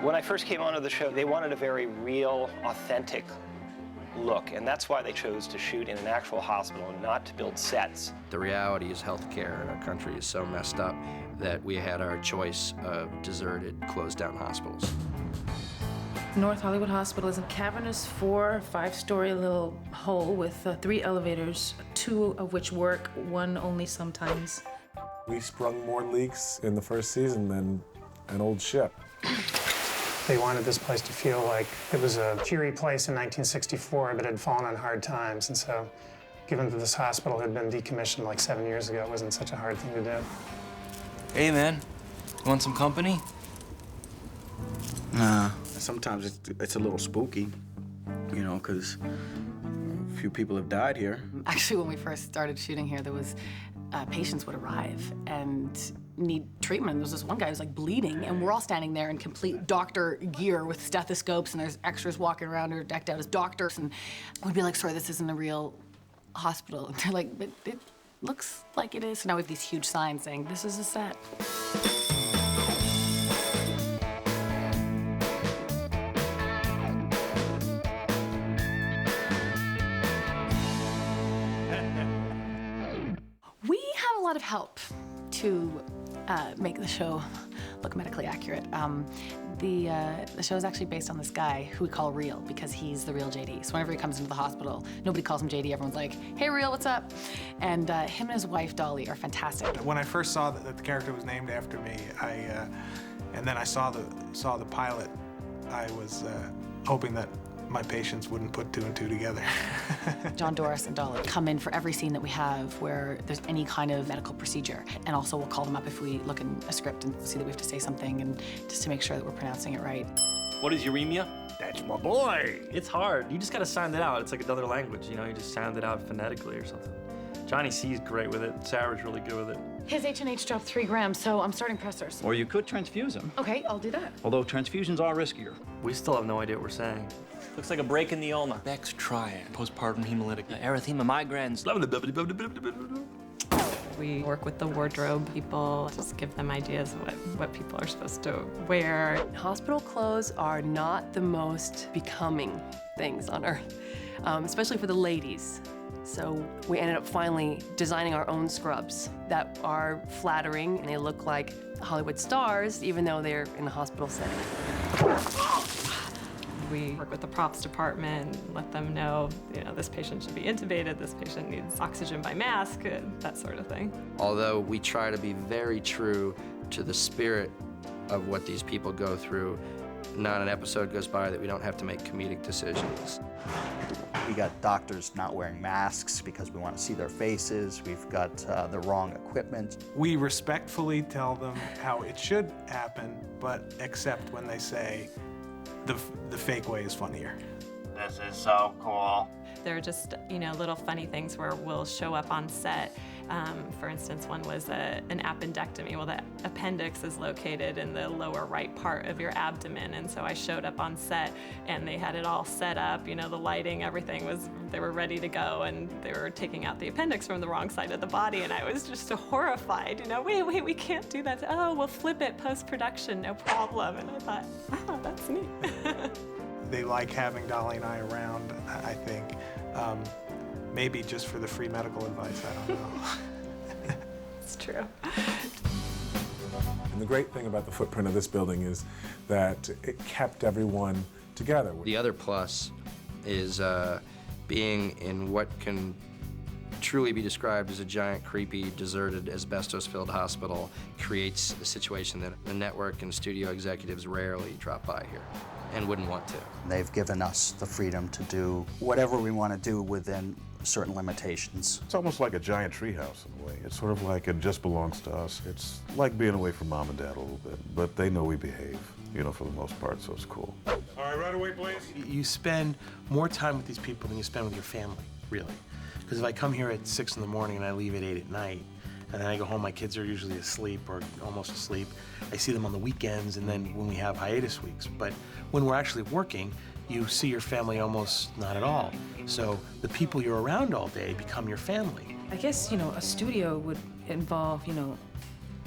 When I first came onto the show, they wanted a very real, authentic look, and that's why they chose to shoot in an actual hospital and not to build sets. The reality is healthcare in our country is so messed up that we had our choice of deserted, closed down hospitals. North Hollywood Hospital is a cavernous 4 or 5-story little hole with 3 elevators, 2 of which work, 1 only sometimes. We sprung more leaks in the first season than an old ship. They wanted this place to feel like it was a cheery place in 1964 but had fallen on hard times, and so given that this hospital had been decommissioned like 7 years ago, it wasn't such a hard thing to do. Hey, man, you want some company? Nah. Sometimes it's a little spooky, you know, because a few people have died here. Actually, when we first started shooting here, there was patients would arrive and need treatment. There was this one guy who was like bleeding, and we're all standing there in complete doctor gear with stethoscopes, and there's extras walking around who are decked out as doctors, and we'd be like, sorry, this isn't a real hospital. And they're like, but it looks like it is. So now we have these huge signs saying, this is a set. We have a lot of help to make the show look medically accurate. The show is actually based on this guy who we call Real because he's the real JD. So whenever he comes into the hospital, nobody calls him JD. Everyone's like, hey, Real, what's up? And him and his wife, Dolly, are fantastic. When I first saw that the character was named after me, and then I saw the pilot, I was hoping that my patients wouldn't put 2 and 2 together. John Doris and Dolly come in for every scene that we have where there's any kind of medical procedure. And also we'll call them up if we look in a script and see that we have to say something, and just to make sure that we're pronouncing it right. What is uremia? That's my boy. It's hard. You just gotta sound it out. It's like another language, you know? You just sound it out phonetically or something. Johnny C's great with it. Sarah's really good with it. His H&H dropped 3 grams, so I'm starting pressers. Or you could transfuse him. Okay, I'll do that. Although transfusions are riskier. We still have no idea what we're saying. Looks like a break in the ulna. Beck's triad, postpartum hemolytic, erythema migrans. We work with the wardrobe people, just give them ideas of what people are supposed to wear. Hospital clothes are not the most becoming things on earth, especially for the ladies. So we ended up finally designing our own scrubs that are flattering, and they look like Hollywood stars, even though they're in the hospital setting. We work with the props department, let them know, this patient should be intubated, this patient needs oxygen by mask, that sort of thing. Although we try to be very true to the spirit of what these people go through, not an episode goes by that we don't have to make comedic decisions. We got doctors not wearing masks because we want to see their faces. We've got the wrong equipment. We respectfully tell them how it should happen, but except when they say, the fake way is funnier. This is so cool. There are just, little funny things where we'll show up on set. For instance, one was an appendectomy. Well, the appendix is located in the lower right part of your abdomen, and so I showed up on set, and they had it all set up. The lighting, everything they were ready to go, and they were taking out the appendix from the wrong side of the body, and I was just horrified. Wait, we can't do that. Oh, we'll flip it post-production, no problem. And I thought, oh, that's neat. They like having Dolly and I around, I think. Maybe just for the free medical advice, I don't know. It's true. And the great thing about the footprint of this building is that it kept everyone together. The other plus is being in what can truly be described as a giant, creepy, deserted, asbestos-filled hospital creates a situation that the network and studio executives rarely drop by here and wouldn't want to. They've given us the freedom to do whatever we want to do within certain limitations. It's almost like a giant treehouse in a way. It's sort of like it just belongs to us. It's like being away from mom and dad a little bit, but they know we behave, for the most part, so it's cool. All right, right away, please. You spend more time with these people than you spend with your family, really. Because if I come here at 6 in the morning and I leave at 8 at night, and then I go home, my kids are usually asleep or almost asleep. I see them on the weekends and then when we have hiatus weeks. But when we're actually working, you see your family almost not at all. So the people you're around all day become your family. I guess, a studio would involve,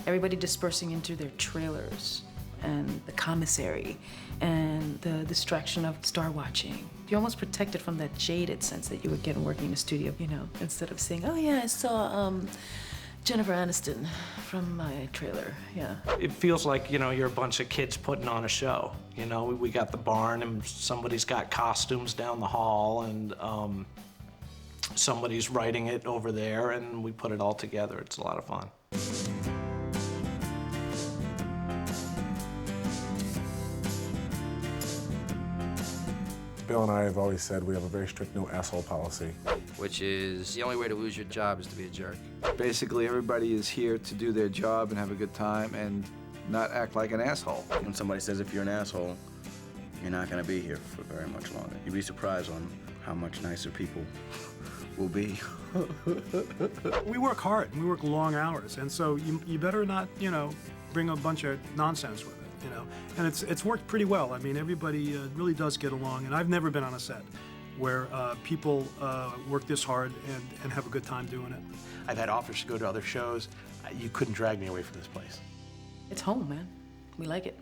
everybody dispersing into their trailers and the commissary and the distraction of star watching. You're almost protected from that jaded sense that you would get working in a studio, you know, instead of saying, oh yeah, I saw Jennifer Aniston from my trailer, yeah. It feels like, you know, you're a bunch of kids putting on a show. You know, we got the barn and somebody's got costumes down the hall and somebody's writing it over there and we put it all together. It's a lot of fun. Bill and I have always said we have a very strict no asshole policy. Which is the only way to lose your job is to be a jerk. Basically, everybody is here to do their job and have a good time and not act like an asshole. When somebody says if you're an asshole, you're not going to be here for very much longer. You'd be surprised on how much nicer people will be. We work hard and we work long hours, and so you better not, you know, bring a bunch of nonsense with it. You know, and it's worked pretty well. I mean, everybody really does get along, and I've never been on a set where people work this hard and have a good time doing it. I've had offers to go to other shows. You couldn't drag me away from this place. It's home, man. We like it.